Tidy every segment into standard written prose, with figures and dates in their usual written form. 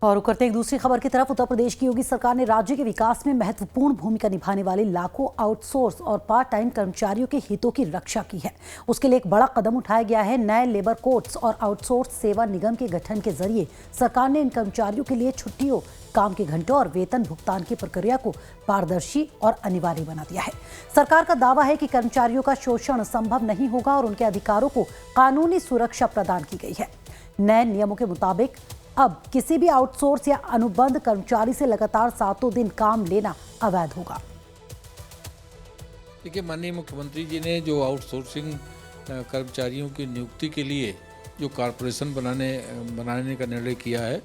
और करते एक दूसरी खबर की तरफ। उत्तर प्रदेश की योगी सरकार ने राज्य के विकास में महत्वपूर्ण भूमिका निभाने वाले लाखों आउटसोर्स और पार्ट टाइम कर्मचारियों के हितों की रक्षा की है। उसके लिए एक बड़ा कदम उठाया गया है। नए लेबर कोड्स और आउटसोर्स सेवा निगम के गठन के जरिए सरकार ने इन कर्मचारियों के लिए छुट्टियों, काम के घंटों और वेतन भुगतान की प्रक्रिया को पारदर्शी और अनिवार्य बना दिया है। सरकार का दावा है कि कर्मचारियों का शोषण संभव नहीं होगा और उनके अधिकारों को कानूनी सुरक्षा प्रदान की गई है। नए नियमों के मुताबिक अब किसी भी आउटसोर्स या अनुबंध कर्मचारी से लगातार 7 दिन काम लेना अवैध होगा। देखिए, माननीय मुख्यमंत्री जी ने जो आउटसोर्सिंग कर्मचारियों की नियुक्ति के लिए जो कॉरपोरेशन बनाने का निर्णय किया है,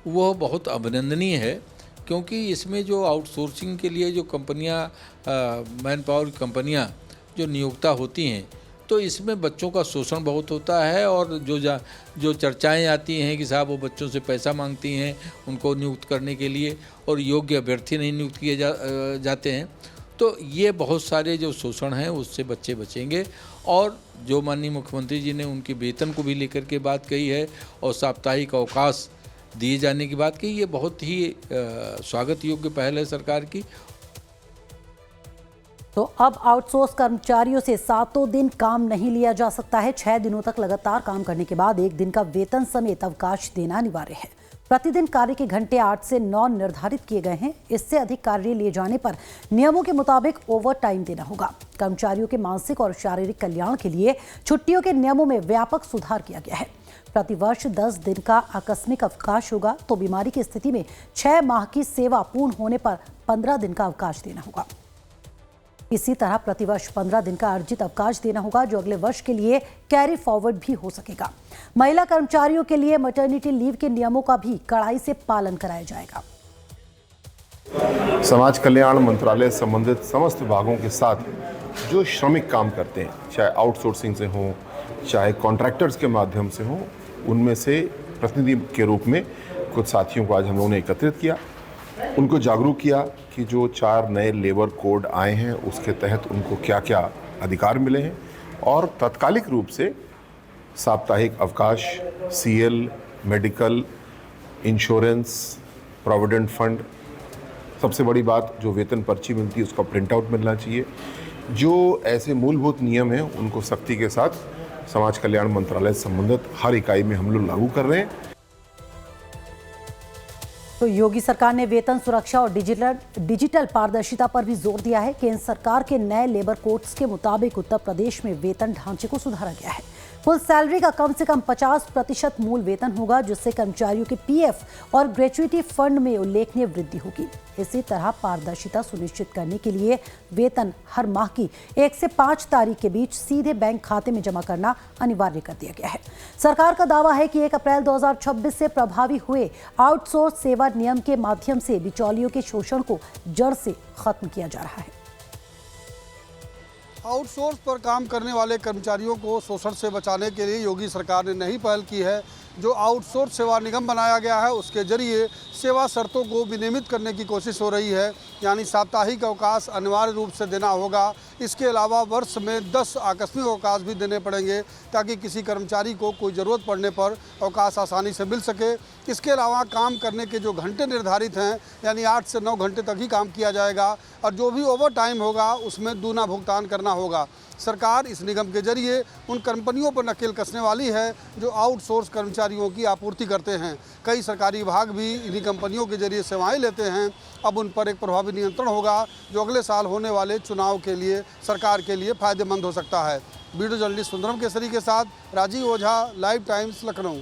वह बहुत अभिनंदनीय है, क्योंकि इसमें जो आउटसोर्सिंग के लिए जो कंपनियां, मैन पावर कंपनियां जो नियोक्ता होती हैं, तो इसमें बच्चों का शोषण बहुत होता है। और जो चर्चाएं आती हैं कि साहब वो बच्चों से पैसा मांगती हैं उनको नियुक्त करने के लिए, और योग्य अभ्यर्थी नहीं नियुक्त किए जाते हैं, तो ये बहुत सारे जो शोषण हैं उससे बच्चे बचेंगे। और जो माननीय मुख्यमंत्री जी ने उनके वेतन को भी लेकर के बात कही है और साप्ताहिक अवकाश दिए जाने की बात कही, ये बहुत ही स्वागत योग्य पहल है सरकार की। तो अब आउटसोर्स कर्मचारियों से 7 दिन काम नहीं लिया जा सकता है। 6 दिनों तक लगातार काम करने के बाद 1 दिन का वेतन समेत अवकाश देना अनिवार्य है। प्रतिदिन कार्य के घंटे 8 से 9 निर्धारित किए गए हैं। इससे अधिक कार्य लिए जाने पर नियमों के मुताबिक ओवर टाइम देना होगा। कर्मचारियों के मानसिक और शारीरिक कल्याण के लिए छुट्टियों के नियमों में व्यापक सुधार किया गया है। प्रतिवर्ष 10 दिन का आकस्मिक अवकाश होगा, तो बीमारी की स्थिति में 6 माह की सेवा पूर्ण होने पर 15 दिन का अवकाश देना होगा। इसी तरह प्रतिवर्ष 15 दिन का अर्जित अवकाश देना होगा, जो अगले वर्ष के लिए कैरी फॉरवर्ड भी हो सकेगा। महिला कर्मचारियों के लिए मैटरनिटी लीव के नियमों का भी कड़ाई से पालन कराया जाएगा। समाज कल्याण मंत्रालय संबंधित समस्त विभागों के साथ जो श्रमिक काम करते हैं, चाहे आउटसोर्सिंग से हों, चाहे कॉन्ट्रैक्टर्स के माध्यम से हों, उनमें से प्रतिनिधि के रूप में कुछ साथियों को आज हम लोगों ने एकत्रित किया, उनको जागरूक किया कि जो 4 नए लेबर कोड आए हैं उसके तहत उनको क्या क्या अधिकार मिले हैं, और तात्कालिक रूप से साप्ताहिक अवकाश, CL, medical, insurance, provident fund, सबसे बड़ी बात जो वेतन पर्ची मिलती है उसका प्रिंट आउट मिलना चाहिए। जो ऐसे मूलभूत नियम हैं उनको सख्ती के साथ समाज कल्याण मंत्रालय से संबंधित हर इकाई में हम लोग लागू कर रहे हैं। तो योगी सरकार ने वेतन सुरक्षा और डिजिटल पारदर्शिता पर भी जोर दिया है। केंद्र सरकार के नए लेबर कोड्स के मुताबिक उत्तर प्रदेश में वेतन ढांचे को सुधारा गया है। कुल सैलरी का कम से कम 50% मूल वेतन होगा, जिससे कर्मचारियों के पीएफ और ग्रेच्युइटी फंड में उल्लेखनीय वृद्धि होगी। इसी तरह पारदर्शिता सुनिश्चित करने के लिए वेतन हर माह की 1 से 5 तारीख के बीच सीधे बैंक खाते में जमा करना अनिवार्य कर दिया गया है। सरकार का दावा है कि 1 अप्रैल 2026 से प्रभावी हुए आउटसोर्स सेवा नियम के माध्यम से बिचौलियों के शोषण को जड़ से खत्म किया जा रहा है। आउटसोर्स पर काम करने वाले कर्मचारियों को शोषण से बचाने के लिए योगी सरकार ने नई पहल की है। जो आउटसोर्स सेवा निगम बनाया गया है उसके जरिए सेवा शर्तों को विनियमित करने की कोशिश हो रही है, यानी साप्ताहिक अवकाश अनिवार्य रूप से देना होगा। इसके अलावा वर्ष में 10 आकस्मिक अवकाश भी देने पड़ेंगे, ताकि किसी कर्मचारी को कोई ज़रूरत पड़ने पर अवकाश आसानी से मिल सके। इसके अलावा काम करने के जो घंटे निर्धारित हैं, यानी 8 से 9 घंटे तक ही काम किया जाएगा, और जो भी ओवर टाइम होगा उसमें दूना भुगतान करना होगा। सरकार इस निगम के जरिए उन कंपनियों पर नकेल कसने वाली है जो आउटसोर्स कर्मचारियों की आपूर्ति करते हैं। कई सरकारी विभाग भी इन्हीं कंपनियों के जरिए सेवाएं लेते हैं। अब उन पर एक प्रभावी नियंत्रण होगा, जो अगले साल होने वाले चुनाव के लिए सरकार के लिए फायदेमंद हो सकता है। वीडियो जर्नलिस्ट सुंदरम केसरी के साथ राजीव ओझा, लाइव टाइम्स, लखनऊ।